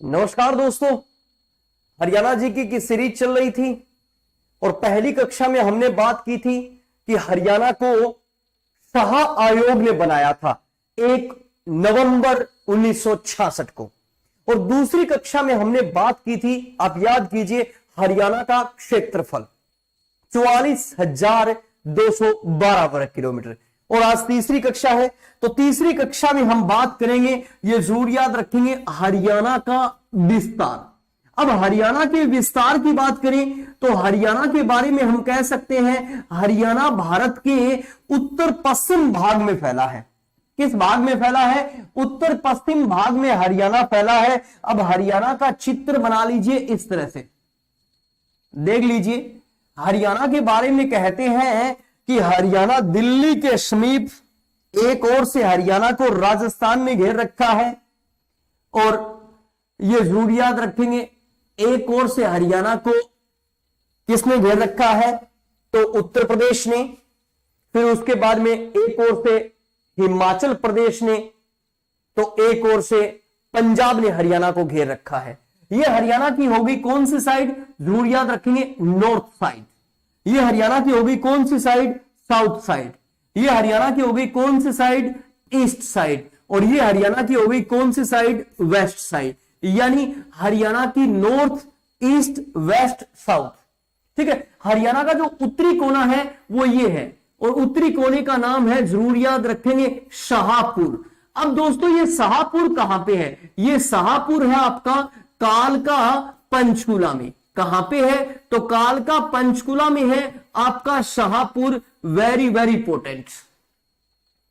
नमस्कार दोस्तों, हरियाणा जीके की सीरीज चल रही थी और पहली कक्षा में हमने बात की थी कि हरियाणा को शाह आयोग ने बनाया था 1 नवंबर 1966 को। और दूसरी कक्षा में हमने बात की थी, आप याद कीजिए, हरियाणा का क्षेत्रफल 44,212 वर्ग किलोमीटर। और आज तीसरी कक्षा है, तो तीसरी कक्षा में हम बात करेंगे, ये जरूर याद रखेंगे, हरियाणा का विस्तार। अब हरियाणा के विस्तार की बात करें तो हरियाणा के बारे में हम कह सकते हैं हरियाणा भारत के उत्तर पश्चिम भाग में फैला है। किस भाग में फैला है? उत्तर पश्चिम भाग में हरियाणा फैला है। अब हरियाणा का चित्र बना लीजिए इस तरह से, देख लीजिए। हरियाणा के बारे में कहते हैं कि हरियाणा दिल्ली के समीप एक ओर से हरियाणा को राजस्थान में घेर रखा है, और यह जरूर याद रखेंगे, एक ओर से हरियाणा को किसने घेर रखा है? तो उत्तर प्रदेश ने। फिर उसके बाद में एक ओर से हिमाचल प्रदेश ने, तो एक ओर से पंजाब ने हरियाणा को घेर रखा है। यह हरियाणा की होगी कौन सी साइड? जरूर याद रखेंगे, नॉर्थ साइड। यह हरियाणा की होगी कौन सी साइड? South side. यह हरियाणा की होगी कौन सी साइड? East side. और यह हरियाणा की होगी कौन सी साइड? West side. यानी हरियाणा की नॉर्थ, ईस्ट, वेस्ट, साउथ। ठीक है। हरियाणा का जो उत्तरी कोना है वो ये है, और उत्तरी कोने का नाम है, जरूर याद रखेंगे, शाहपुर। अब दोस्तों ये शाहपुर कहां पे है? ये शाहपुर है आपका कालका पंचकुला में। कहां पे है? तो कालका पंचकुला में है आपका शाहपुर। वेरी वेरी इंपॉर्टेंट,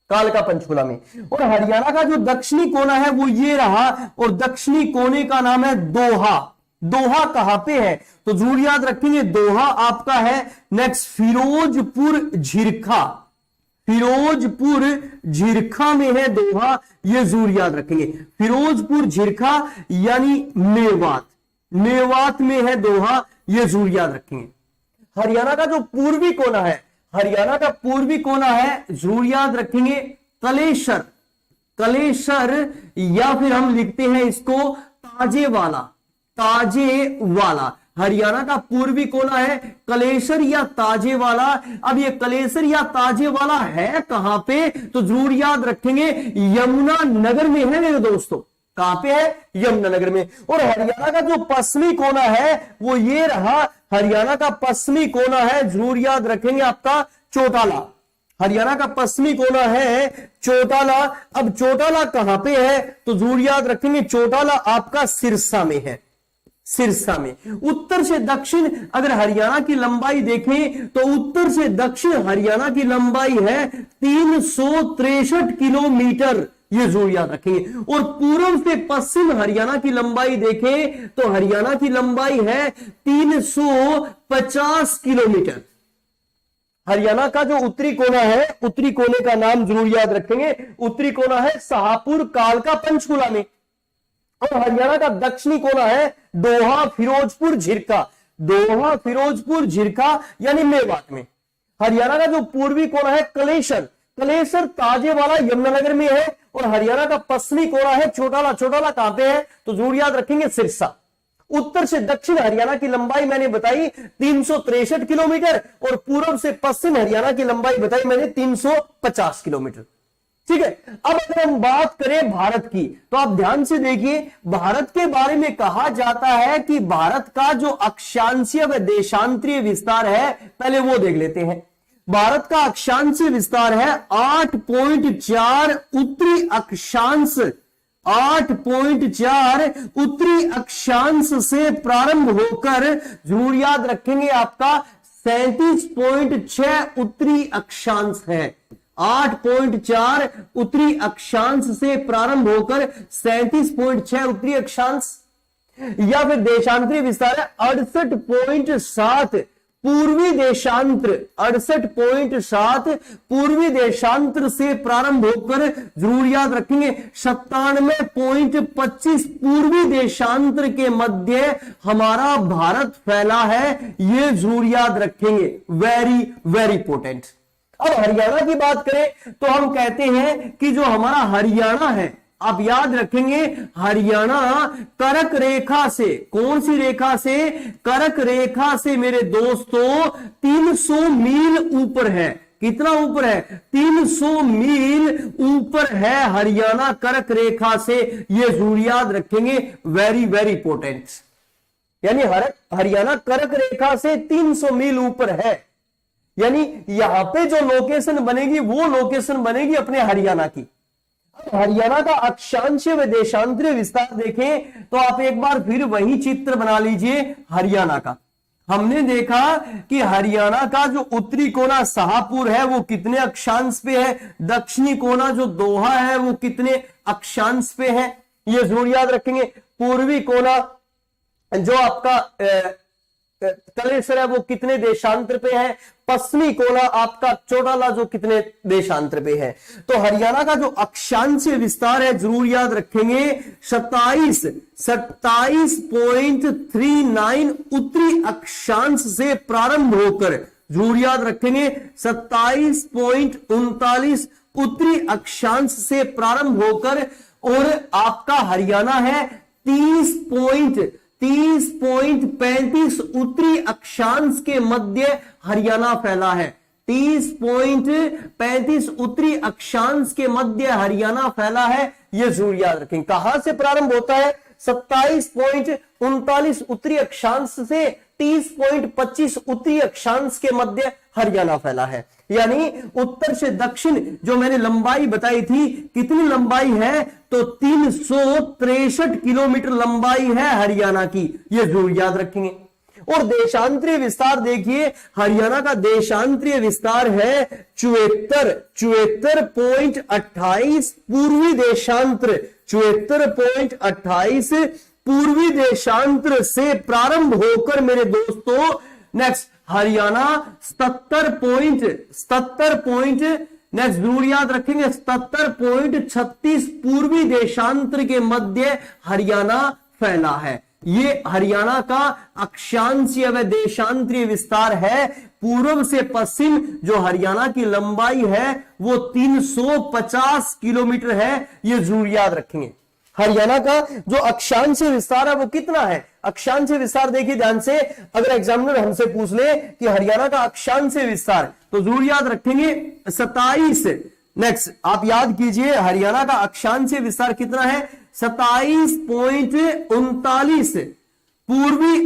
कालका पंचकुला में। और हरियाणा का जो दक्षिणी कोना है वो ये रहा, और दक्षिणी कोने का नाम है दोहा। दोहा कहां पे है? तो जरूर याद रखेंगे, दोहा आपका है नेक्स्ट फिरोजपुर झिरखा। फिरोजपुर झिरखा में है दोहा, ये जरूर याद रखेंगे। फिरोजपुर झिरखा यानी मेवात, मेवात में है दोहा, ये जरूर याद रखेंगे। हरियाणा का जो पूर्वी कोना है, हरियाणा का पूर्वी कोना है, जरूर याद रखेंगे, कलेसर। कलेसर, या फिर हम लिखते हैं इसको ताजेवाला। ताजेवाला हरियाणा का पूर्वी कोना है, कलेसर या ताजेवाला। अब ये कलेसर या ताजेवाला है कहां पे? तो जरूर याद रखेंगे, यमुना नगर में है मेरे दोस्तों। कहां पे है? यमुनानगर में। और हरियाणा का जो पश्चिमी कोना है वो ये रहा, हरियाणा का पश्चिमी कोना है, जरूर याद रखेंगे, आपका चौटाला। हरियाणा का पश्चिमी कोना है चौटाला। अब चौटाला कहां पे है? तो जरूर याद रखेंगे, चौटाला आपका सिरसा में है। सिरसा में। उत्तर से दक्षिण अगर हरियाणा की लंबाई देखें तो उत्तर से दक्षिण हरियाणा की लंबाई है 363 किलोमीटर, ये जरूर याद रखेंगे। और पूर्व से पश्चिम हरियाणा की लंबाई देखें तो हरियाणा की लंबाई है 350 किलोमीटर। हरियाणा का जो उत्तरी कोना है, उत्तरी कोने का नाम जरूर याद रखेंगे, उत्तरी कोना है शाहपुर कालका पंचकुला में। और हरियाणा का दक्षिणी कोना है दोहा फिरोजपुर झिरका। दोहा फिरोजपुर झिरका यानी मेवात में। हरियाणा का जो पूर्वी कोना है कलेसर। कलेसर ताजेवाला यमुनानगर में है। और हरियाणा का पश्चिमी कोना है चौटाला। चौटाला कहां पे है? तो जरूर याद रखेंगे, सिरसा। उत्तर से दक्षिण हरियाणा की लंबाई मैंने बताई 363 किलोमीटर, और पूर्व से पश्चिम हरियाणा की लंबाई बताई मैंने 350 किलोमीटर। ठीक है। अब अगर हम बात करें भारत की, तो आप ध्यान से देखिए, भारत के बारे में कहा जाता है कि भारत का जो अक्षांशीय व देशांतरीय विस्तार है, पहले वो देख लेते हैं। भारत का अक्षांशीय विस्तार है 8.4 उत्तरी अक्षांश। 8.4 उत्तरी अक्षांश से प्रारंभ होकर, जरूर याद रखेंगे, आपका 37.6 उत्तरी अक्षांश है। 8.4 उत्तरी अक्षांश से प्रारंभ होकर 37.6 उत्तरी अक्षांश। या फिर देशांतरीय विस्तार है 68.7 पूर्वी देशांतर। 68.7 पूर्वी देशांतर से प्रारंभ होकर, जरूर याद रखेंगे, 97.25 पूर्वी देशांतर के मध्य हमारा भारत फैला है, ये जरूर याद रखेंगे। Very very important. अब हरियाणा की बात करें तो हम कहते हैं कि जो हमारा हरियाणा है आप याद रखेंगे हरियाणा कर्क रेखा से, कौन सी रेखा से? कर्क रेखा से मेरे दोस्तों 300 मील ऊपर है। कितना ऊपर है? 300 मील ऊपर है हरियाणा कर्क रेखा से। ये जरूर याद रखेंगे, वेरी वेरी इंपॉर्टेंट। यानी हरियाणा कर्क रेखा से 300 मील ऊपर है, यानी यहां पे जो लोकेशन बनेगी वो लोकेशन बनेगी अपने हरियाणा की। हरियाणा का अक्षांशीय व देशांतरीय विस्तार देखें तो आप एक बार फिर वही चित्र बना लीजिए हरियाणा का। हमने देखा कि हरियाणा का जो उत्तरी कोना शाहपुर है वो कितने अक्षांश पे है, दक्षिणी कोना जो दोहा है वो कितने अक्षांश पे है, ये जरूर याद रखेंगे। पूर्वी कोना जो आपका कलेश्वर है वो कितने देशांतर पे है, पश्चिमी कोना आपका चोटाला जो कितने देशांतर पे है। तो हरियाणा का जो अक्षांशीय विस्तार है जरूर याद रखेंगे 27.39 उत्तरी अक्षांश से प्रारंभ होकर, जरूर याद रखेंगे 27.39 उत्तरी अक्षांश से प्रारंभ होकर, और आपका हरियाणा है 30.35 उत्तरी अक्षांश के मध्य हरियाणा फैला है। 30.35 उत्तरी अक्षांश के मध्य हरियाणा फैला है, यह जरूर याद रखें। कहां से प्रारंभ होता है? 27.39 उत्तरी अक्षांश से 30.25 उत्तरी अक्षांश के मध्य हरियाणा फैला है। यानी उत्तर से दक्षिण जो मैंने लंबाई बताई थी, कितनी लंबाई है? तो 363 किलोमीटर लंबाई है हरियाणा की, यह जरूर याद रखेंगे। और देशांतरीय विस्तार देखिए, हरियाणा का देशांतरीय विस्तार है 74.28 पूर्वी देशांतर, 74.28 पूर्वी देशांतर से प्रारंभ होकर मेरे दोस्तों नेक्स्ट हरियाणा 77 नेक्स्ट जरूर याद रखेंगे 77.36 पूर्वी देशांतर के मध्य हरियाणा फैला है। ये हरियाणा का अक्षांशीय व देशांतरीय विस्तार है। पूर्व से पश्चिम जो हरियाणा की लंबाई है वो 350 किलोमीटर है, ये जरूर याद रखेंगे। हरियाणा का जो अक्षांशीय विस्तार है वो कितना है? अक्षांशीय विस्तार देखिए ध्यान से, अगर एग्जामिनर हमसे पूछ ले कि हरियाणा का अक्षांशीय विस्तार, तो जरूर याद रखेंगे 27। नेक्स्ट आप याद कीजिए हरियाणा का अक्षांशीय विस्तार कितना है? 27.39 पूर्वी,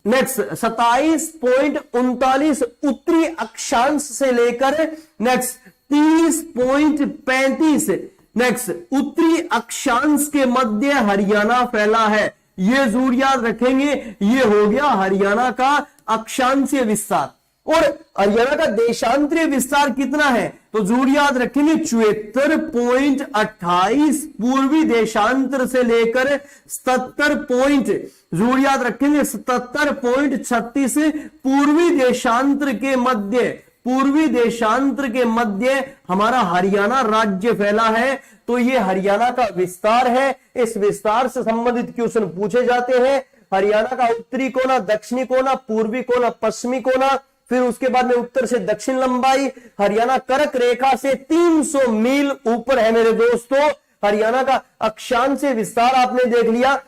नेक्स्ट 27.39 उत्तरी अक्षांश से लेकर नेक्स्ट 30.35 नेक्स्ट उत्तरी अक्षांश के मध्य हरियाणा फैला है। ये जरूर याद रखेंगे, ये हो गया हरियाणा का अक्षांशीय विस्तार। और हरियाणा का देशांतरीय विस्तार कितना है? तो जरूर याद रखेंगे 74.28 पूर्वी देशांतर से लेकर 77 जरूर याद रखेंगे 77.36 पूर्वी देशांतर के मध्य, पूर्वी देशांतर के मध्य हमारा हरियाणा राज्य फैला है। तो ये हरियाणा का विस्तार है। इस विस्तार से संबंधित क्वेश्चन पूछे जाते हैं। हरियाणा का उत्तरी कोना, दक्षिणी कोना, पूर्वी कोना, पश्चिमी कोना, फिर उसके बाद में उत्तर से दक्षिण लंबाई। हरियाणा कर्क रेखा से 300 मील ऊपर है मेरे दोस्तों। हरियाणा का अक्षांशीय विस्तार आपने देख लिया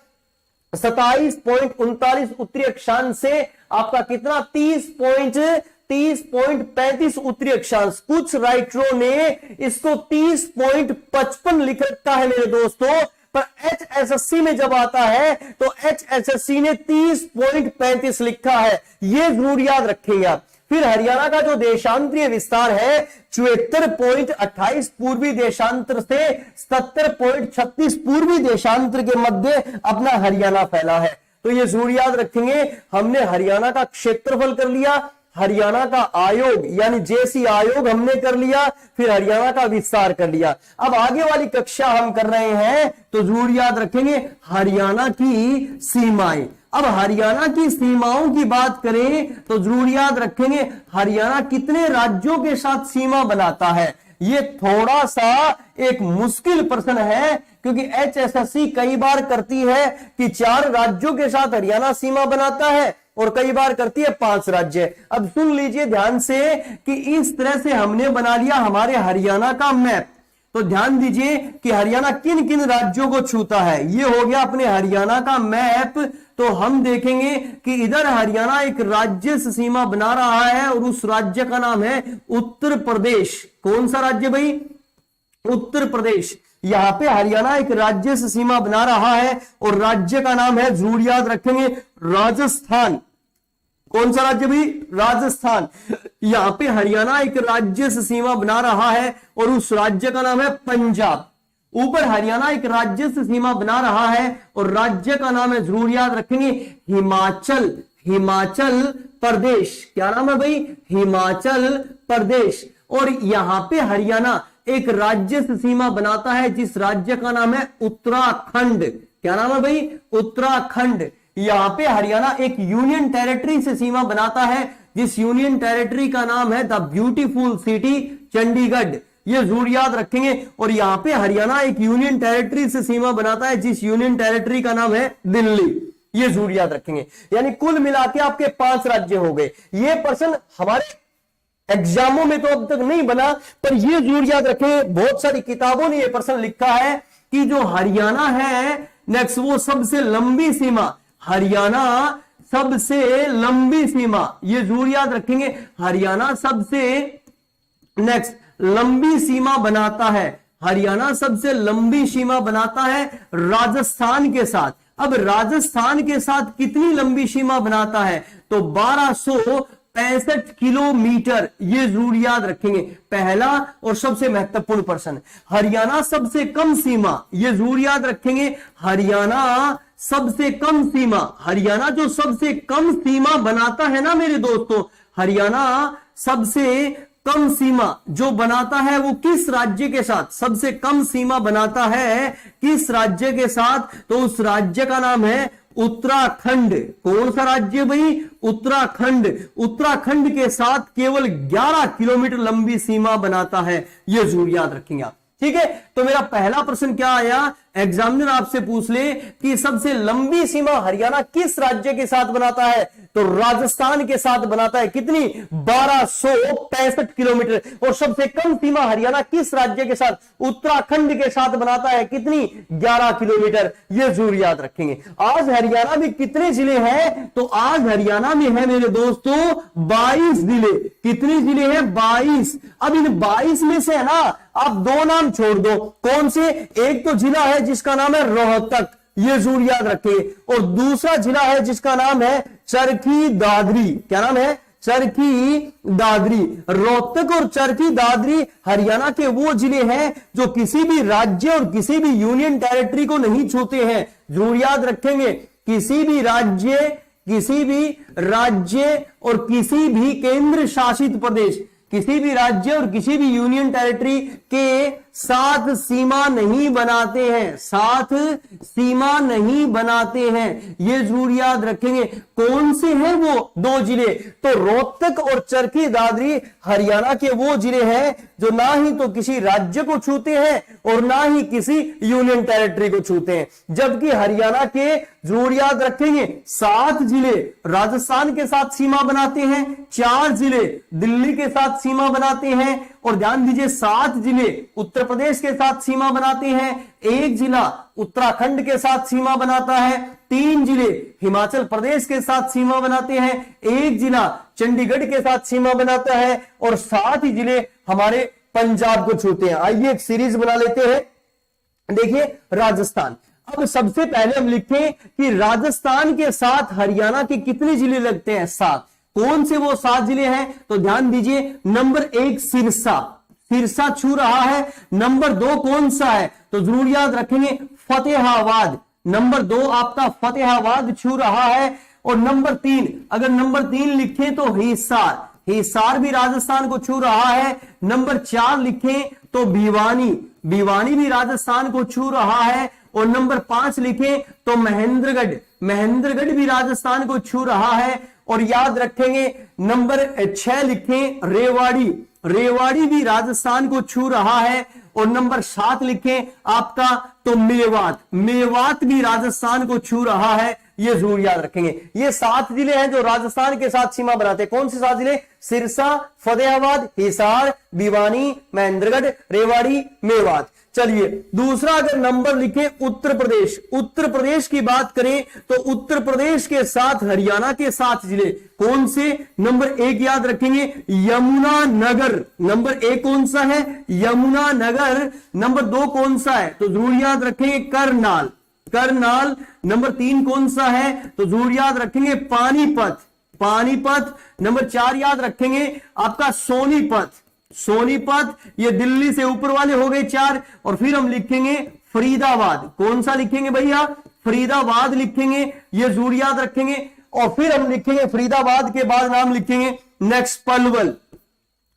27.39 उत्तरी अक्षांश से आपका कितना 30.35 उत्तरी अक्षांश। कुछ राइटरों ने इसको 30.55 लिख रखा है मेरे दोस्तों, पर HSSC में जब आता है तो HSSC ने 30.35 लिखा है, ये जरूर याद रखेंगे आप। फिर हरियाणा का जो देशांतरीय विस्तार है 74.28 पूर्वी देशांतर से 77.36 पूर्वी देशांतर के मध्य अपना हरियाणा फैला है। तो ये जरूर याद रखेंगे। हमने हरियाणा का क्षेत्रफल कर लिया, हरियाणा का आयोग यानी जेसी आयोग हमने कर लिया, फिर हरियाणा का विस्तार कर लिया। अब आगे वाली कक्षा हम कर रहे हैं तो जरूर याद रखेंगे हरियाणा की सीमाएं। अब हरियाणा की सीमाओं की बात करें तो जरूर याद रखेंगे हरियाणा कितने राज्यों के साथ सीमा बनाता है। ये थोड़ा सा एक मुश्किल प्रश्न है, क्योंकि HSSC कई बार करती है कि 4 राज्यों के साथ हरियाणा सीमा बनाता है और कई बार करती है 5 राज्य। अब सुन लीजिए ध्यान से कि इस तरह से हमने बना लिया हमारे हरियाणा का मैप। तो ध्यान दीजिए कि हरियाणा किन किन राज्यों को छूता है। ये हो गया अपने हरियाणा का मैप। तो हम देखेंगे कि इधर हरियाणा एक राज्य से सीमा बना रहा है और उस राज्य का नाम है उत्तर प्रदेश। कौन सा राज्य भाई? उत्तर प्रदेश। यहां पे हरियाणा एक राज्य से सीमा बना रहा है और राज्य का नाम है, जरूर याद रखेंगे, राजस्थान। कौन सा राज्य भी? राजस्थान। यहां पे हरियाणा एक राज्य से सीमा बना रहा है और उस राज्य का नाम है पंजाब। ऊपर हरियाणा एक राज्य से सीमा बना रहा है और राज्य का नाम है, जरूर याद रखेंगे, हिमाचल। हिमाचल प्रदेश। क्या नाम है भाई? हिमाचल प्रदेश। और यहां पे हरियाणा एक राज्य से सीमा बनाता है जिस राज्य का नाम है उत्तराखंड। क्या नाम है भाई? उत्तराखंड। यहां पे हरियाणा एक यूनियन टेरिटरी से सीमा बनाता है जिस यूनियन टेरिटरी का नाम है द ब्यूटीफुल सिटी चंडीगढ़। ये जरूर याद रखेंगे। और यहां पे हरियाणा एक यूनियन टेरिटरी से सीमा बनाता है जिस यूनियन टेरिटरी का नाम है दिल्ली। ये जरूर याद रखेंगे। यानी कुल मिला के आपके 5 राज्य हो गए। ये प्रश्न हमारे एग्जामों में तो अब तक नहीं बना, पर ये जरूर याद रखें, बहुत सारी किताबों ने ये प्रश्न लिखा है कि जो हरियाणा है नेक्स्ट, वो सबसे लंबी सीमा, हरियाणा सबसे लंबी सीमा, ये जरूर याद रखेंगे, हरियाणा सबसे नेक्स्ट लंबी सीमा बनाता है। हरियाणा सबसे लंबी सीमा बनाता है राजस्थान के साथ। अब राजस्थान के साथ कितनी लंबी सीमा बनाता है? तो 1265 किलोमीटर। ये जरूर याद रखेंगे। पहला और सबसे महत्वपूर्ण प्रश्न, हरियाणा सबसे कम सीमा, ये जरूर याद रखेंगे। हरियाणा सबसे कम सीमा, हरियाणा जो सबसे कम सीमा बनाता है ना मेरे दोस्तों, हरियाणा सबसे कम सीमा जो बनाता है वो किस राज्य के साथ? सबसे कम सीमा बनाता है किस राज्य के साथ? तो उस राज्य का नाम है उत्तराखंड। कौन सा राज्य भाई? उत्तराखंड। उत्तराखंड के साथ केवल 11 किलोमीटर लंबी सीमा बनाता है। यह जरूर याद रखेंगे आप। ठीक है, तो मेरा पहला प्रश्न क्या आया? एग्जामिनर आपसे पूछ ले कि सबसे लंबी सीमा हरियाणा किस राज्य के साथ बनाता है? तो राजस्थान के साथ बनाता है। कितनी? 1265 किलोमीटर। और सबसे कम सीमा हरियाणा किस राज्य के साथ? उत्तराखंड के साथ बनाता है। कितनी? 11 किलोमीटर। ये जरूर याद रखेंगे। आज हरियाणा में कितने जिले हैं? तो आज हरियाणा में है मेरे दोस्तों 22 जिले। कितने जिले हैं? 22। अब इन 22 में से है ना, आप 2 नाम छोड़ दो। कौन से? एक तो जिला है जिसका नाम है रोहतक, ये जरूर याद रखिए, और दूसरा जिला है जिसका नाम है चरखी दादरी। क्या नाम है? चरखी दादरी। रोहतक और चरखी दादरी हरियाणा के वो जिले हैं जो किसी भी राज्य और किसी भी यूनियन टेरिटरी को नहीं छूते हैं। जरूर याद रखेंगे, किसी भी राज्य और किसी भी केंद्र शासित प्रदेश, किसी भी राज्य और किसी भी यूनियन टेरिटरी के साथ सीमा नहीं बनाते हैं। साथ सीमा नहीं बनाते हैं, ये जरूर याद रखेंगे। कौन से हैं वो 2 जिले? तो रोहतक और चरखी दादरी हरियाणा के वो जिले हैं जो ना ही तो किसी राज्य को छूते हैं और ना ही किसी यूनियन टेरिटरी को छूते हैं। जबकि हरियाणा के जरूर याद रखेंगे 7 जिले राजस्थान के साथ सीमा बनाते हैं, 4 जिले दिल्ली के साथ सीमा बनाते हैं, और ध्यान दीजिए 7 जिले उत्तर प्रदेश के साथ सीमा बनाते हैं, 1 जिला उत्तराखंड के साथ सीमा बनाता है, 3 जिले हिमाचल प्रदेश के साथ सीमा बनाते हैं, 1 जिला चंडीगढ़ के साथ सीमा बनाता है, और 7 ही जिले हमारे पंजाब को छूते हैं। आइए एक सीरीज बना लेते हैं। देखिए राजस्थान। अब सबसे पहले हम लिखें कि राजस्थान के साथ हरियाणा के कितने जिले लगते हैं? 7। कौन से वो 7 जिले हैं? तो ध्यान दीजिए, नंबर 1 सिरसा, सिरसा छू रहा है। नंबर 2 कौन सा है? तो जरूर याद रखेंगे फतेहाबाद। नंबर 2 आपका फतेहाबाद छू रहा है। और नंबर 3, अगर नंबर 3 लिखे तो हिसार, हिसार भी राजस्थान को छू रहा है। नंबर 4 लिखें तो भिवानी, भिवानी भी राजस्थान को छू रहा है। और नंबर 5 लिखें तो महेंद्रगढ़, महेंद्रगढ़ भी राजस्थान को छू रहा है। और याद रखेंगे नंबर 6 लिखें रेवाड़ी, रेवाड़ी भी राजस्थान को छू रहा है। और नंबर 7 लिखें आपका तो मेवात, मेवात भी राजस्थान को छू रहा है। ये जरूर याद रखेंगे। ये 7 जिले हैं जो राजस्थान के साथ सीमा बनाते हैं। कौन से 7 जिले? सिरसा, फतेहाबाद, हिसार, भिवानी, महेंद्रगढ़, रेवाड़ी, मेवात। चलिए दूसरा अगर नंबर लिखे उत्तर प्रदेश, उत्तर प्रदेश की बात करें तो उत्तर प्रदेश के साथ हरियाणा के 7 जिले कौन से? नंबर 1 याद रखेंगे यमुना नगर, नंबर 1 कौन सा है? यमुना नगर। नंबर 2 कौन सा है? तो जरूर याद रखेंगे करनाल, करनाल। नंबर 3 कौन सा है? तो जरूर याद रखेंगे पानीपत, पानीपत। नंबर 4 याद रखेंगे आपका सोनीपत, सोनीपत। ये दिल्ली से ऊपर वाले हो गए 4। और फिर हम लिखेंगे फरीदाबाद। कौन सा लिखेंगे भैया? फरीदाबाद लिखेंगे, ये जरूर याद रखेंगे। और फिर हम लिखेंगे फरीदाबाद के बाद नाम लिखेंगे नेक्स्ट पलवल,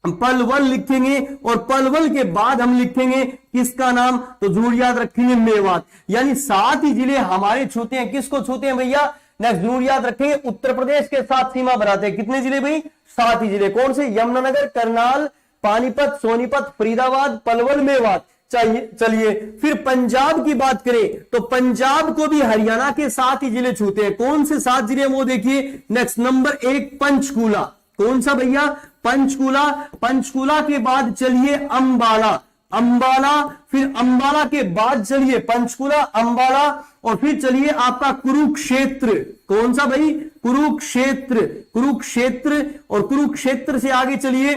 पलवल लिखेंगे। और पलवल के बाद हम लिखेंगे किसका नाम? तो जरूर याद रखेंगे मेवात। यानी 7 ही जिले हमारे छूते हैं। किसको छूते हैं भैया? नेक्स्ट जरूर याद रखेंगे उत्तर प्रदेश के साथ सीमा बनाते हैं। कितने जिले भाई? 7 ही जिले। कौन से? यमुनानगर, करनाल, पानीपत, सोनीपत, फरीदाबाद, पलवल, मेवात। चलिए फिर पंजाब की बात करें तो पंजाब को भी हरियाणा के 7 ही जिले छूते हैं। कौन से 7 जिले? वो देखिए नेक्स्ट नंबर 1 पंचकूला। कौन सा भैया? पंचकूला। पंचकूला के बाद चलिए अंबाला, अंबाला। फिर अंबाला के बाद चलिए पंचकूला, अंबाला। और फिर चलिए आपका कुरुक्षेत्र। कौन सा भाई? कुरुक्षेत्र, कुरुक्षेत्र। और कुरुक्षेत्र से आगे चलिए,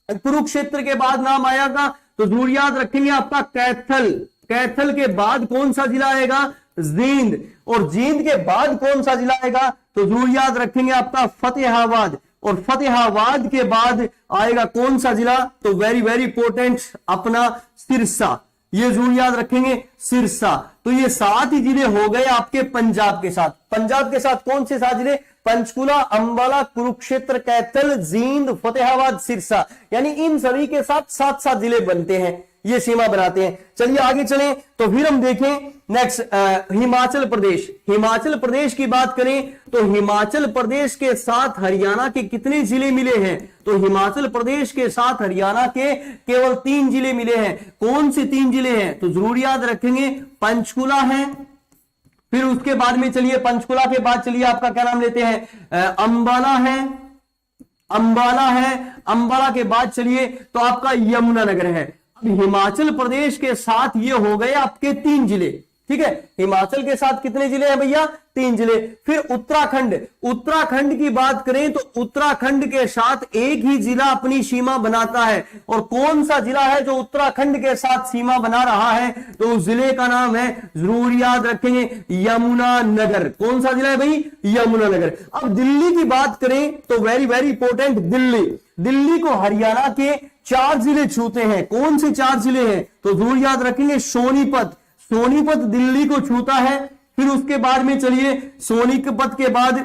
कुरुक्षेत्र के बाद नाम आएगा तो जरूर याद रखेंगे आपका कैथल, कैथल के बाद कौन सा जिला आएगा? जींद। और जींद के बाद कौन सा जिला आएगा? तो जरूर याद रखेंगे आपका फतेहाबाद। और फतेहाबाद के बाद आएगा कौन सा जिला? तो वेरी वेरी इंपॉर्टेंट अपना सिरसा, ये जरूर याद रखेंगे सिरसा। तो ये 7 ही जिले हो गए आपके पंजाब के साथ। पंजाब के साथ कौन से 7 जिले? पंचकुला, अंबाला, कुरुक्षेत्र, कैथल, जींद, फतेहाबाद, सिरसा। यानी इन सभी के साथ 7-7 जिले बनते हैं, ये सीमा बनाते हैं। चलिए आगे चलें तो फिर हम देखें नेक्स्ट हिमाचल प्रदेश। हिमाचल प्रदेश की बात करें तो हिमाचल प्रदेश के साथ हरियाणा के कितने जिले मिले हैं? तो हिमाचल प्रदेश के साथ हरियाणा के केवल 3 जिले मिले हैं। कौन से 3 जिले हैं? तो जरूर याद रखेंगे पंचकुला है। फिर उसके बाद में चलिए पंचकुला के बाद चलिए आपका क्या नाम लेते हैं? अंबाला है, अंबाला है। अंबाला के बाद चलिए तो आपका यमुनानगर है। अब हिमाचल प्रदेश के साथ ये हो गए आपके 3 जिले, ठीक है। हिमाचल के साथ कितने जिले हैं भैया? 3 जिले। फिर उत्तराखंड, उत्तराखंड की बात करें तो उत्तराखंड के साथ एक ही जिला अपनी सीमा बनाता है। और कौन सा जिला है जो उत्तराखंड के साथ सीमा बना रहा है? तो उस जिले का नाम है, जरूर याद रखेंगे, यमुनानगर। कौन सा जिला है भाई? यमुनानगर। अब दिल्ली की बात करें तो very very important Delhi, Delhi को हरियाणा के 4 जिले छूते हैं। कौन से 4 जिले हैं? तो जरूर याद रखेंगे सोनीपत, सोनीपत दिल्ली को छूता है। फिर उसके बाद में चलिए सोनीपत के बाद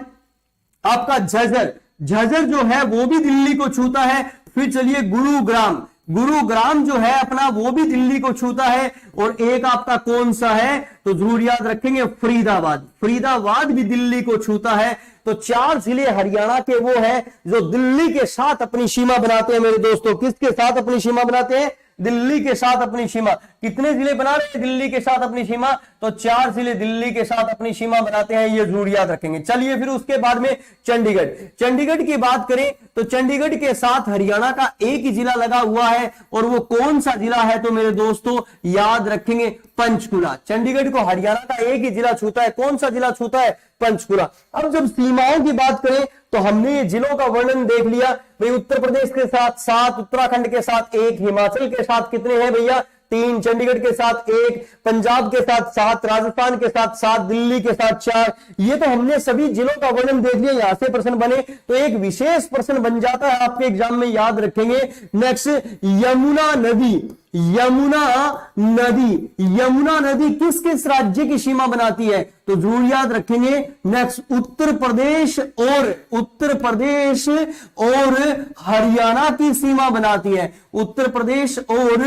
आपका झज्जर, झज्जर जो है वो भी दिल्ली को छूता है। फिर चलिए गुरुग्राम, गुरुग्राम जो है अपना वो भी दिल्ली को छूता है। और एक आपका कौन सा है? तो जरूर याद रखेंगे फरीदाबाद, फरीदाबाद भी दिल्ली को छूता है। तो 4 जिले हरियाणा के वो हैं जो दिल्ली के साथ अपनी सीमा बनाते हैं। मेरे दोस्तों किसके साथ अपनी सीमा बनाते हैं? दिल्ली के साथ अपनी सीमा। कितने जिले बना रहे हैं दिल्ली के साथ अपनी सीमा? तो 4 जिले दिल्ली के साथ अपनी सीमा बनाते हैं, ये जरूर याद रखेंगे। चलिए फिर उसके बाद में चंडीगढ़, चंडीगढ़ की बात करें तो चंडीगढ़ के साथ हरियाणा का एक ही जिला लगा हुआ है। और वो कौन सा जिला है? तो मेरे दोस्तों याद रखेंगे पंचकुला। चंडीगढ़ को हरियाणा का एक ही जिला छूता है। कौन सा जिला छूता है? पंचकुला। अब जब सीमाओं की बात करें तो हमने ये जिलों का वर्णन देख लिया भाई। उत्तर प्रदेश के साथ 7, उत्तराखंड के साथ 1, हिमाचल के साथ कितने हैं भैया? 3, चंडीगढ़ के साथ 1, पंजाब के साथ 7, राजस्थान के साथ 7, दिल्ली के साथ 4। ये तो हमने सभी जिलों का वर्णन देख लिया। यहां से प्रश्न बने तो एक विशेष प्रश्न बन जाता है आपके एग्जाम में, याद रखेंगे। नेक्स्ट यमुना नदी, यमुना नदी, यमुना नदी किस किस राज्य की सीमा बनाती है? तो जरूर याद रखेंगे नेक्स्ट उत्तर प्रदेश और, उत्तर प्रदेश और हरियाणा की सीमा बनाती है। उत्तर प्रदेश और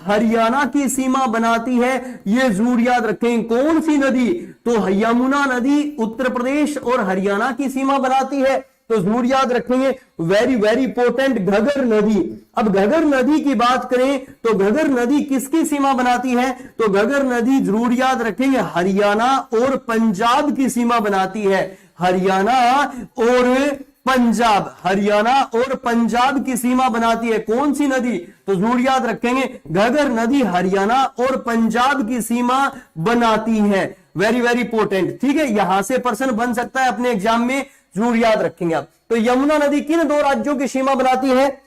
हरियाणा की सीमा बनाती है, ये जरूर याद रखेंगे। कौन सी नदी? तो यमुना नदी उत्तर प्रदेश और हरियाणा की सीमा बनाती है। तो जरूर याद रखेंगे वेरी वेरी इंपॉर्टेंट घगर नदी। अब घगर नदी की बात करें तो घगर नदी किसकी सीमा बनाती है? तो घगर नदी जरूर याद रखेंगे हरियाणा और पंजाब की सीमा बनाती है। हरियाणा और पंजाब, हरियाणा और पंजाब की सीमा बनाती है। कौन सी नदी? तो जरूर याद रखेंगे घगर नदी हरियाणा और पंजाब की सीमा बनाती है। वेरी वेरी इंपॉर्टेंट, ठीक है, यहां से प्रश्न बन सकता है अपने एग्जाम में, जरूर याद रखेंगे आप। तो यमुना नदी किन दो राज्यों की सीमा बनाती है?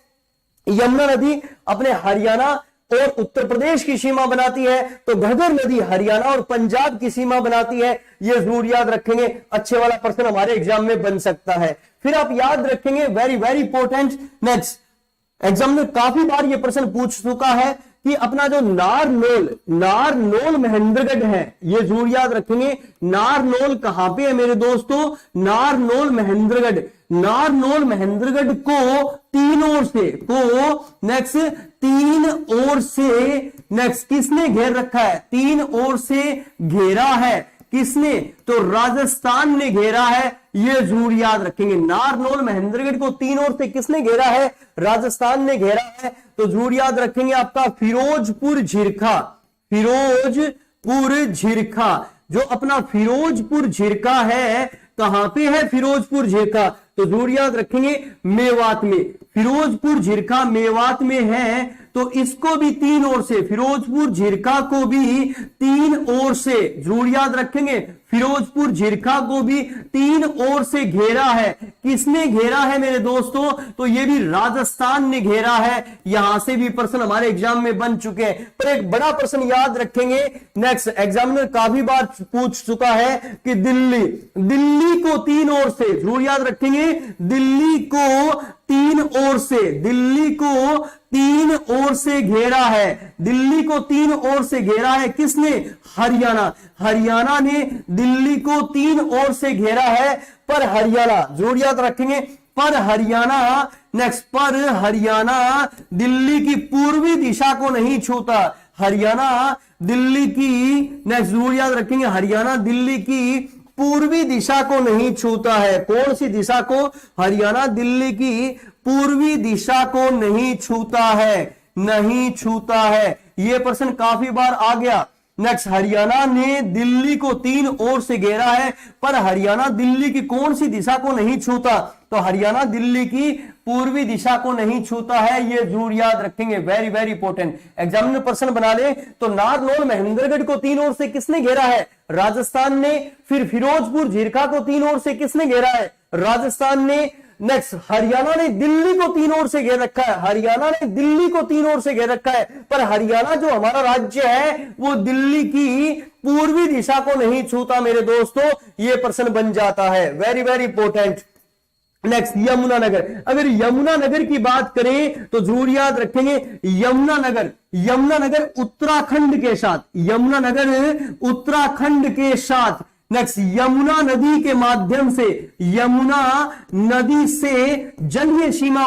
यमुना नदी अपने हरियाणा और उत्तर प्रदेश की सीमा बनाती है। तो घगर नदी हरियाणा और पंजाब की सीमा बनाती है, यह जरूर याद रखेंगे। अच्छे वाला प्रश्न हमारे एग्जाम में बन सकता है। फिर आप याद रखेंगे very very important, next exam में काफी बार यह प्रश्न पूछ चुका है कि अपना जो नारनौल महेंद्रगढ़ है, ये जरूर याद रखेंगे। नारनौल कहां पे है मेरे दोस्तों? नारनौल महेंद्रगढ़ को तीन ओर से नेक्स्ट किसने घेर रखा है? तीन ओर से घेरा है। किसने? तो राजस्थान ने घेरा है, यह जरूर याद रखेंगे। नारनौल महेंद्रगढ़ को तीन ओर से किसने घेरा है? राजस्थान ने घेरा है। तो जरूर याद रखेंगे आपका फिरोजपुर झिरखा। जो अपना फिरोजपुर झिरखा है, कहां पे है फिरोजपुर झिरखा? तो जरूर याद रखेंगे मेवात में। फिरोजपुर झिरखा मेवात में है, तो इसको भी तीन ओर से, फिरोजपुर झिरखा को भी तीन ओर से, जरूर याद रखेंगे, फिरोजपुर झिरखा को भी तीन ओर से घेरा है। किसने घेरा है मेरे दोस्तों? तो ये भी राजस्थान ने घेरा है। यहां से भी प्रश्न हमारे एग्जाम में बन चुके हैं। पर एक बड़ा प्रश्न याद रखेंगे, नेक्स्ट एग्जामिनर काफी बार पूछ चुका है कि दिल्ली को तीन ओर से, जरूर याद रखेंगे, दिल्ली को तीन ओर से घेरा है। दिल्ली को तीन ओर से घेरा है किसने? हरियाणा ने दिल्ली को तीन ओर से घेरा है। पर हरियाणा, जरूर याद रखेंगे, पर हरियाणा दिल्ली की पूर्वी दिशा को नहीं छूता। हरियाणा दिल्ली की, नेक्स्ट जरूर याद रखेंगे, हरियाणा दिल्ली की पूर्वी दिशा को नहीं छूता है। कौन सी दिशा को? हरियाणा दिल्ली की पूर्वी दिशा को नहीं छूता है। यह प्रश्न काफी बार आ गया। नेक्स्ट, हरियाणा ने दिल्ली को तीन ओर से घेरा है, पर हरियाणा दिल्ली की कौन सी दिशा को नहीं छूता? तो हरियाणा दिल्ली की पूर्वी दिशा को नहीं छूता है, यह जरूर याद रखेंगे। वेरी वेरी इंपॉर्टेंट, एग्जाम में प्रश्न बना ले। तो नारनौल महेंद्रगढ़ को तीन ओर से किसने घेरा है? राजस्थान ने। फिर फिरोजपुर झिरखा को तीन ओर से किसने घेरा है? राजस्थान ने। नेक्स्ट, हरियाणा ने दिल्ली को तीन ओर से घेर रखा है। हरियाणा ने दिल्ली को तीन ओर से घेर रखा है, पर हरियाणा जो हमारा राज्य है वो दिल्ली की पूर्वी दिशा को नहीं छूता मेरे दोस्तों। यह प्रश्न बन जाता है। Very very important. Next, Yamunanagar. अगर यमुनानगर की बात करें तो जरूर याद रखेंगे, यमुनानगर उत्तराखंड के साथ नेक्स्ट, यमुना नदी के माध्यम से, यमुना नदी से जलीय सीमा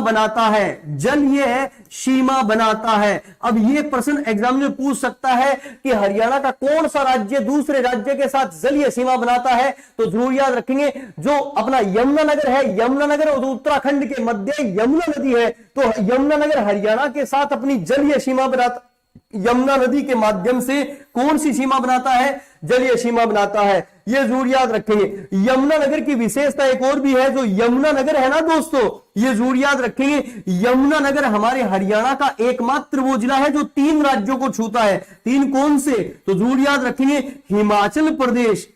बनाता है। अब ये प्रश्न एग्जाम में पूछ सकता है कि हरियाणा का कौन सा राज्य दूसरे राज्य के साथ जलीय सीमा बनाता है? तो जरूर याद रखेंगे, जो अपना यमुनानगर है, यमुनानगर और उत्तराखंड के मध्य यमुना नदी है, तो यमुनानगर हरियाणा के साथ अपनी जलीय सीमा बनाता, यमुना नदी के माध्यम से कौन सी सीमा बनाता है? जलीय सीमा बनाता है। यह जरूर याद रखेंगे। यमुनानगर की विशेषता एक और भी है, जो यमुनानगर है ना दोस्तों, यह जरूर याद रखेंगे, यमुनानगर हमारे हरियाणा का एकमात्र वो जिला है जो तीन राज्यों को छूता है। तीन कौन से? तो जरूर याद रखेंगे, हिमाचल प्रदेश,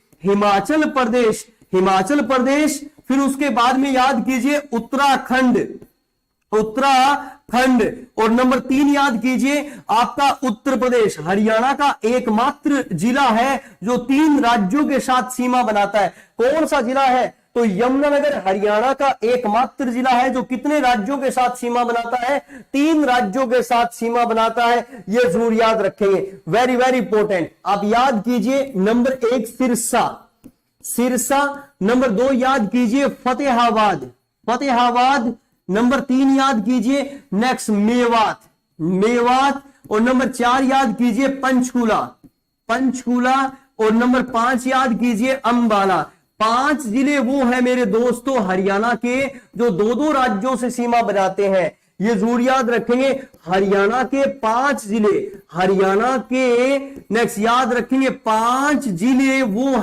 फिर उसके बाद में याद कीजिए उत्तराखंड, और नंबर 3 याद कीजिए आपका उत्तर प्रदेश। हरियाणा का एकमात्र जिला है जो तीन राज्यों के साथ सीमा बनाता है। कौन सा जिला है? तो यमुनानगर हरियाणा का एकमात्र जिला है जो कितने राज्यों के साथ सीमा बनाता है? तीन राज्यों के साथ सीमा बनाता है। यह जरूर याद रखेंगे। Very very important. आप याद कीजिए, नंबर 1 सिरसा, नंबर 2 याद कीजिए फतेहाबाद, नंबर 3 याद कीजिए नेक्स्ट मेवात, और नंबर 4 याद कीजिए पंचकूला, और नंबर 5 याद कीजिए अंबाला। 5 जिले वो है मेरे दोस्तों हरियाणा के जो 2-2 राज्यों से सीमा बनाते हैं। ये जरूर याद रखेंगे, हरियाणा के 5 जिले, हरियाणा के नेक्स्ट याद रखेंगे 5 जिले वो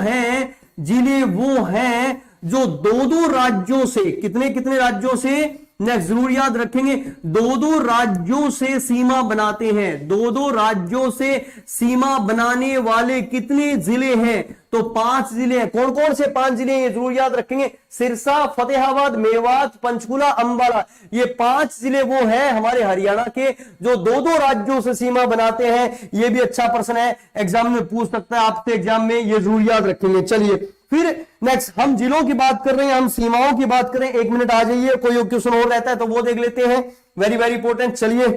हैं जो 2-2 राज्यों से, कितने कितने राज्यों से, नेक्स्ट जरूर याद रखेंगे, 2-2 राज्यों से सीमा बनाते हैं। 2-2 राज्यों से सीमा बनाने वाले कितने जिले हैं? तो 5 जिले हैं। कौन कौन से 5 जिले हैं ये जरूर याद रखेंगे, सिरसा, फतेहाबाद, मेवात, पंचकुला, अंबाला, ये 5 जिले वो हैं हमारे हरियाणा के जो 2-2 राज्यों से सीमा बनाते हैं। ये भी अच्छा प्रश्न है, एग्जाम में पूछ सकता है आपसे, एग्जाम में ये जरूर याद रखेंगे। चलिए फिर नेक्स्ट हम जिलों की बात कर रहे हैं, हम सीमाओं की बात करें। 1 मिनट आ जाइए, कोई क्वेश्चन और रहता है तो वो देख लेते हैं, वेरी वेरी इंपॉर्टेंट। चलिए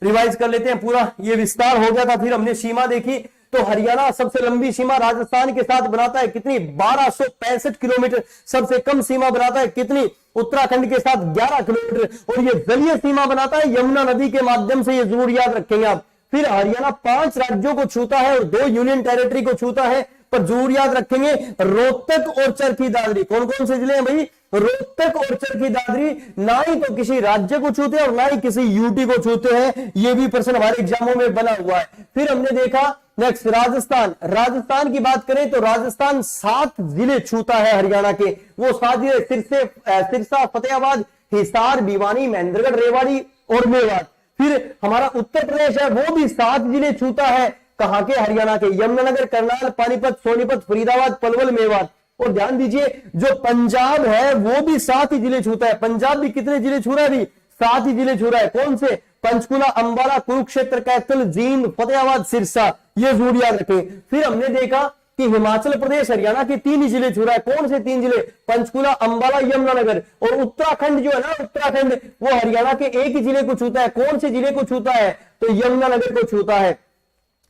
रिवाइज कर लेते हैं पूरा, ये विस्तार हो गया था। फिर हमने सीमा देखी, तो हरियाणा सबसे लंबी सीमा राजस्थान के साथ बनाता है, कितनी? 1265 किलोमीटर। सबसे कम सीमा बनाता है, कितनी? उत्तराखंड के साथ 11 किलोमीटर। और ये जलीय सीमा बनाता है यमुना नदी के माध्यम से, ये जरूर याद रखेंगे आप। फिर हरियाणा 5 राज्यों को छूता है और 2 यूनियन टेरिटरी को छूता है, पर जरूर याद रखेंगे रोहतक और चरखी दादरी। कौन कौन से जिले हैं भाई? रोहतक और चरखी दादरी ना ही तो किसी राज्य को छूते हैं और ना ही किसी यूटी को छूते हैं। ये भी प्रश्न हमारे एग्जामों में बना हुआ है। फिर हमने देखा नेक्स्ट राजस्थान, राजस्थान की बात करें तो राजस्थान 7 जिले छूता है हरियाणा के। वो 7 जिले सिरसा, फतेहाबाद, हिसार, भिवानी, महेंद्रगढ़, रेवाड़ी और मेवात। फिर हमारा उत्तर प्रदेश है, वो भी 7 जिले छूता है। कहां के? हरियाणा के। यमुनानगर, करनाल, पानीपत, सोनीपत, फरीदाबाद, पलवल, मेवात। और ध्यान दीजिए जो पंजाब है वो भी 7 ही जिले छूता है। पंजाब भी कितने जिले छू रहा है? भी 7 ही जिले छू रहा है। कौन से? पंचकुला, अंबाला, कुरुक्षेत्र, कैथल, जींद, फतेहाबाद, सिरसा, ये जरूर याद रखें। फिर हमने देखा कि हिमाचल प्रदेश हरियाणा के 3 ही जिले छू रहा है। कौन से 3 जिले? पंचकुला, अंबाला, यमुनानगर। और उत्तराखंड जो है ना, उत्तराखंड वो हरियाणा के 1 ही जिले को छूता है। कौन से जिले को छूता है? तो यमुनानगर को छूता है।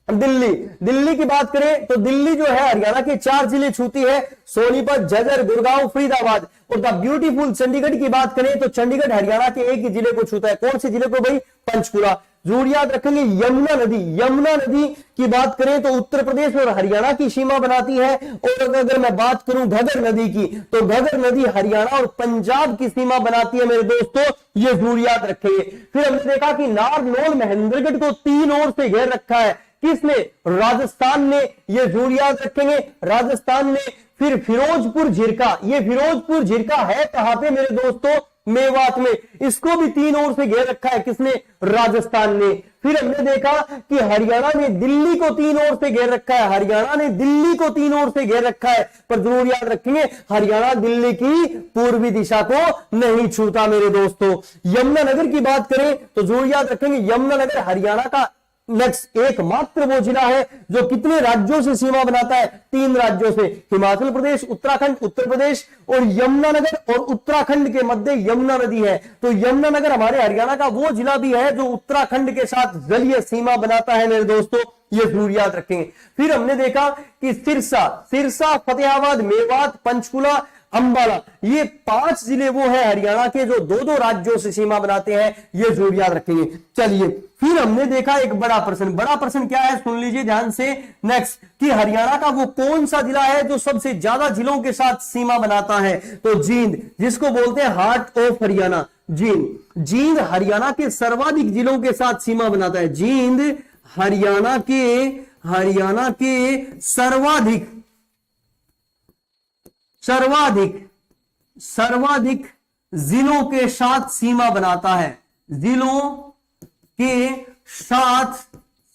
दिल्ली, दिल्ली की बात करें तो दिल्ली जो है हरियाणा के 4 जिले छूती है, सोनीपत, झज्जर, गुड़गांव, फरीदाबाद। और द ब्यूटीफुल चंडीगढ़ की बात करें तो चंडीगढ़ हरियाणा के 1 ही जिले को छूता है। कौन से जिले को भाई? पंचकुला। जरूर याद रखेंगे यमुना नदी, यमुना नदी की बात करें तो उत्तर प्रदेश और हरियाणा की सीमा बनाती है। और अगर मैं बात करूं घग्गर नदी की तो घग्गर नदी हरियाणा और पंजाब की सीमा बनाती है मेरे दोस्तों, ये जरूर याद रखेंगे। फिर हमने देखा कि नारनौल महेंद्रगढ़ को 3 ओर से घेर रखा है। किसने? राजस्थान ने, ये जरूर याद रखेंगे, राजस्थान ने। फिर फिरोजपुर झिरका, ये फिरोजपुर झिरका है कहां पे मेरे दोस्तों? मेवात में। इसको भी 3 ओर से घेर रखा है, किसने? राजस्थान ने। फिर हमने देखा कि हरियाणा ने दिल्ली को 3 ओर से घेर रखा है, हरियाणा ने दिल्ली को 3 ओर से घेर रखा है। पर जरूर याद रखेंगे हरियाणा दिल्ली की पूर्वी दिशा को नहीं छूता मेरे दोस्तों। यमुनानगर की बात करें तो जरूर याद रखेंगे यमुनानगर हरियाणा का नेक्स्ट एकमात्र वो जिला है जो कितने राज्यों से सीमा बनाता है? 3 राज्यों से, हिमाचल प्रदेश, उत्तराखंड, उत्तर प्रदेश। और यमुनानगर और उत्तराखंड के मध्य यमुना नदी है। तो यमुनानगर हमारे हरियाणा का वो जिला भी है जो उत्तराखंड के साथ जलीय सीमा बनाता है मेरे दोस्तों, ये जरूर याद रखेंगे। फिर हमने देखा कि सिरसा, फतेहाबाद, मेवात, पंचकुला, अंबाला, ये 5 जिले वो है हरियाणा के जो 2-2 राज्यों से सीमा बनाते हैं, ये जरूर याद रखेंगे। चलिए फिर हमने देखा एक बड़ा प्रश्न क्या है, सुन लीजिए ध्यान से। नेक्स्ट कि हरियाणा का वो कौन सा जिला है जो सबसे ज्यादा जिलों के साथ सीमा बनाता है? तो जींद, जिसको बोलते हैं हार्ट ऑफ हरियाणा, जींद हरियाणा के सर्वाधिक जिलों के साथ सीमा बनाता है। जींद हरियाणा के सर्वाधिक जिलों के साथ सीमा बनाता है, जिलों के साथ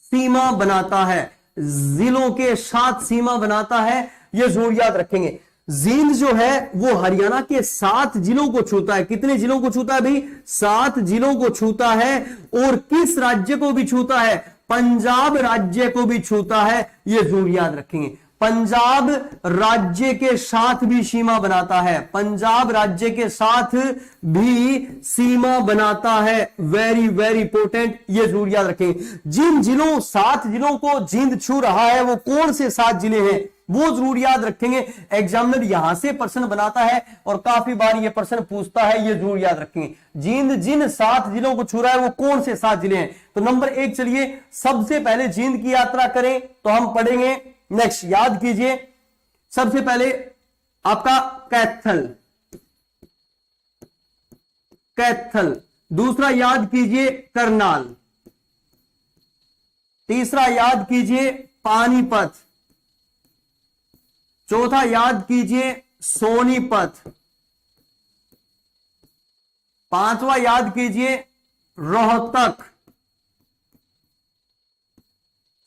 सीमा बनाता है, जिलों के साथ सीमा बनाता है, यह जरूर याद रखेंगे। जींद जो है वो हरियाणा के 7 जिलों को छूता है। कितने जिलों को छूता है भाई? 7 जिलों को छूता है। और किस राज्य को भी छूता है? पंजाब राज्य को भी छूता है, यह जरूर याद रखेंगे। पंजाब राज्य के साथ भी सीमा बनाता है, पंजाब राज्य के साथ भी सीमा बनाता है, वेरी वेरी इंपॉर्टेंट, ये जरूर याद रखें। जिन जिलों 7 जिलों को जींद छू रहा है वो कौन से 7 जिले हैं, वो जरूर याद रखेंगे। एग्जामिनर यहां से प्रश्न बनाता है और काफी बार ये प्रश्न पूछता है, ये जरूर याद रखेंगे। जींद जिन 7 जिलों को छू रहा है वो कौन से 7 जिले हैं? तो नंबर 1 चलिए सबसे पहले जींद की यात्रा करें तो हम पढ़ेंगे। नेक्स्ट याद कीजिए, सबसे पहले आपका कैथल, कैथल। दूसरा याद कीजिए करनाल। तीसरा याद कीजिए पानीपत। चौथा याद कीजिए सोनीपत। पांचवा याद कीजिए रोहतक।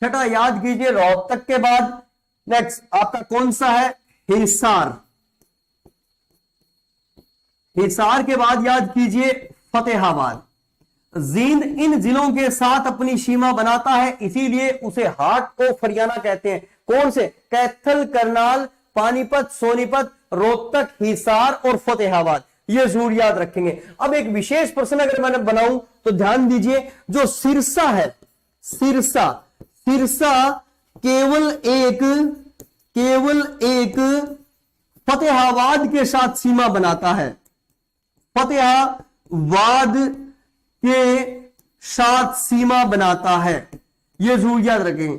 छठा याद कीजिए रोहतक के बाद नेक्स्ट आपका कौन सा है, हिसार। हिसार के बाद याद कीजिए फतेहाबाद। जींद इन जिलों के साथ अपनी सीमा बनाता है, इसीलिए उसे हार्ट ऑफ हरियाणा कहते हैं। कौन से, कैथल, करनाल, पानीपत, सोनीपत, रोहतक, हिसार और फतेहाबाद, ये जरूर याद रखेंगे। अब एक विशेष प्रश्न अगर मैं बनाऊं तो ध्यान दीजिए, जो सिरसा है, सिरसा, सिरसा केवल एक फतेहाबाद के साथ सीमा बनाता है। फतेहाबाद के साथ सीमा बनाता है, यह जरूर याद रखें।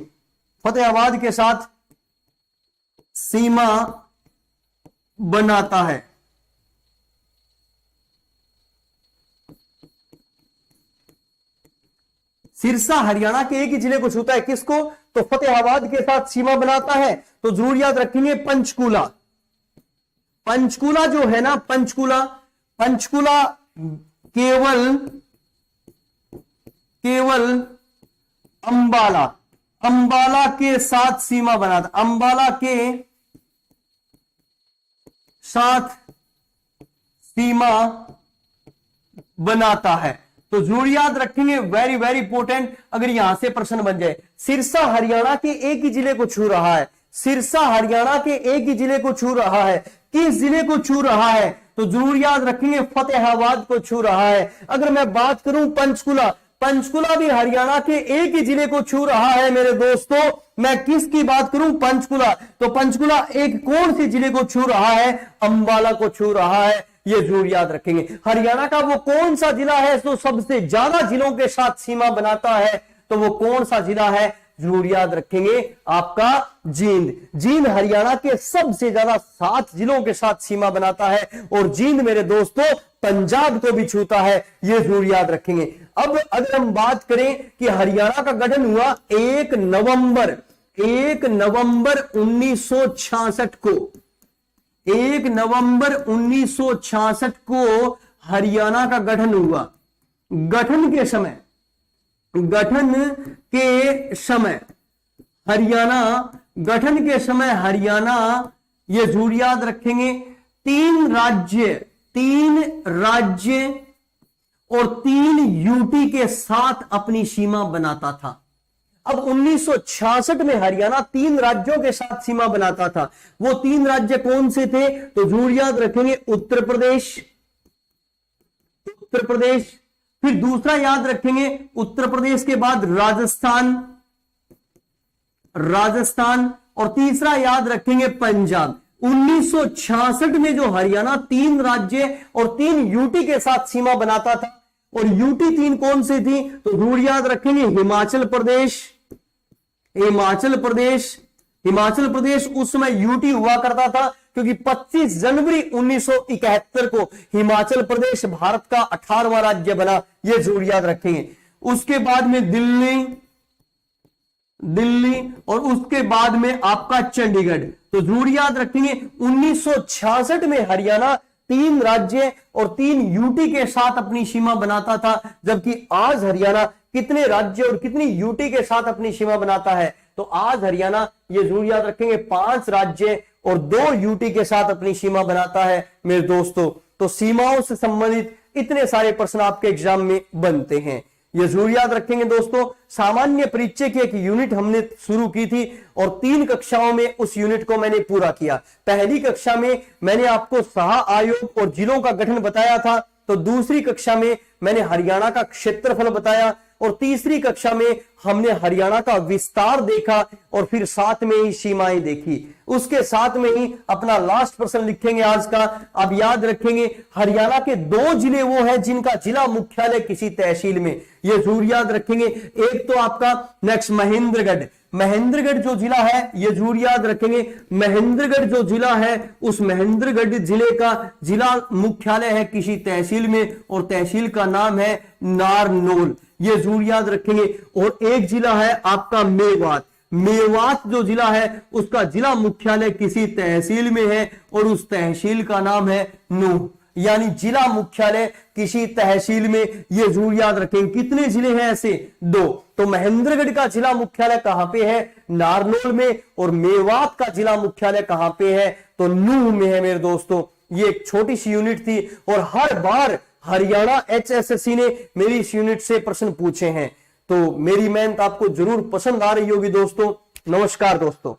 फतेहाबाद के साथ सीमा बनाता है। सिरसा हरियाणा के एक ही जिले को छूता है, किसको, तो फतेहाबाद के साथ सीमा बनाता है। तो जरूर याद रखेंगे पंचकूला। पंचकूला जो है ना, पंचकूला, पंचकूला केवल अंबाला, अंबाला के साथ सीमा बनाता, अंबाला के साथ सीमा बनाता है। तो जरूर याद रखेंगे, वेरी वेरी इंपॉर्टेंट, अगर यहां से प्रश्न बन जाए। सिरसा हरियाणा के एक ही जिले को छू रहा है, सिरसा हरियाणा के एक ही जिले को छू रहा है। किस जिले को छू रहा है, तो जरूर याद रखेंगे फतेहाबाद को छू रहा है। अगर मैं बात करूं पंचकुला, पंचकुला भी हरियाणा के एक ही जिले को छू रहा है मेरे दोस्तों। मैं किसकी बात करूं, पंचकुला, तो पंचकुला एक कौन सी जिले को छू रहा है, अंबाला को छू रहा है, ये जरूर याद रखेंगे। हरियाणा का वो कौन सा जिला है जो सबसे ज्यादा जिलों के साथ सीमा बनाता है, तो वो कौन सा जिला है, जरूर याद रखेंगे, आपका जींद। जींद हरियाणा के सबसे ज्यादा 7 जिलों के साथ सीमा बनाता है, और जींद मेरे दोस्तों पंजाब को भी छूता है, ये जरूर याद रखेंगे। अब अगर हम बात करें कि हरियाणा का गठन हुआ 1 नवंबर 1966 को, 1 नवंबर 1966 को हरियाणा का गठन हुआ। गठन के समय हरियाणा, ये जरूर याद रखेंगे, 3 राज्य और 3 यूटी के साथ अपनी सीमा बनाता था। अब 1966 में हरियाणा 3 राज्यों के साथ सीमा बनाता था। वो 3 राज्य कौन से थे, तो जरूर याद रखेंगे, उत्तर प्रदेश, फिर दूसरा याद रखेंगे उत्तर प्रदेश के बाद राजस्थान, और तीसरा याद रखेंगे पंजाब। 1966 में जो हरियाणा 3 राज्य और 3 यूटी के साथ सीमा बनाता था, और यूटी 3 कौन से थी, तो जरूर याद रखेंगे, हिमाचल प्रदेश उस समय यूटी हुआ करता था, क्योंकि 25 जनवरी 1971 को हिमाचल प्रदेश भारत का 18वां राज्य बना, यह जरूर याद रखेंगे। उसके बाद में दिल्ली और उसके बाद में आपका चंडीगढ़, तो जरूर याद रखेंगे 1966 में हरियाणा 3 राज्य और 3 यूटी के साथ अपनी सीमा बनाता था, जबकि आज हरियाणा कितने राज्य और कितनी यूटी के साथ अपनी सीमा बनाता है, तो आज हरियाणा, ये जरूर याद रखेंगे, 5 राज्य और 2 यूटी के साथ अपनी सीमा बनाता है मेरे दोस्तों। तो सीमाओं से संबंधित इतने सारे प्रश्न आपके एग्जाम में बनते हैं, ये जरूर याद रखेंगे दोस्तों। सामान्य परिचय की एक यूनिट हमने शुरू की थी, और 3 कक्षाओं में उस यूनिट को मैंने पूरा किया। पहली कक्षा में मैंने आपको सह आयोग और जिलों का गठन बताया था, तो दूसरी कक्षा में मैंने हरियाणा का क्षेत्रफल बताया, और तीसरी कक्षा में हमने हरियाणा का विस्तार देखा और फिर साथ में ही सीमाएं देखी। उसके साथ में ही अपना लास्ट प्रश्न लिखेंगे आज का। अब याद रखेंगे हरियाणा के 2 जिले वो हैं जिनका जिला मुख्यालय किसी तहसील में, ये जरूर याद रखेंगे। एक तो आपका नेक्स्ट महेंद्रगढ़, महेंद्रगढ़ जो जिला है ये जरूर याद रखेंगे। महेंद्रगढ़ जो जिला है उस महेंद्रगढ़ जिले का जिला मुख्यालय है किसी तहसील में और तहसील का नाम है नारनौल, ये जरूर याद रखेंगे। और एक जिला है आपका मेवात, मेवात जो जिला है उसका जिला मुख्यालय किसी तहसील में है और उस तहसील का नाम है नूह, यानी जिला मुख्यालय किसी तहसील में, ये जरूर याद रखेंगे। कितने जिले हैं ऐसे? 2। तो महेंद्रगढ़ का जिला मुख्यालय कहां पे है? नारनौल में। और मेवात का जिला मुख्यालय कहां पे है? तो नूह में है मेरे दोस्तों। ये एक छोटी सी यूनिट थी और हर बार हरियाणा HSSC ने मेरी इस यूनिट से प्रश्न पूछे हैं, तो मेरी मेहनत आपको जरूर पसंद आ रही होगी दोस्तों। नमस्कार दोस्तों।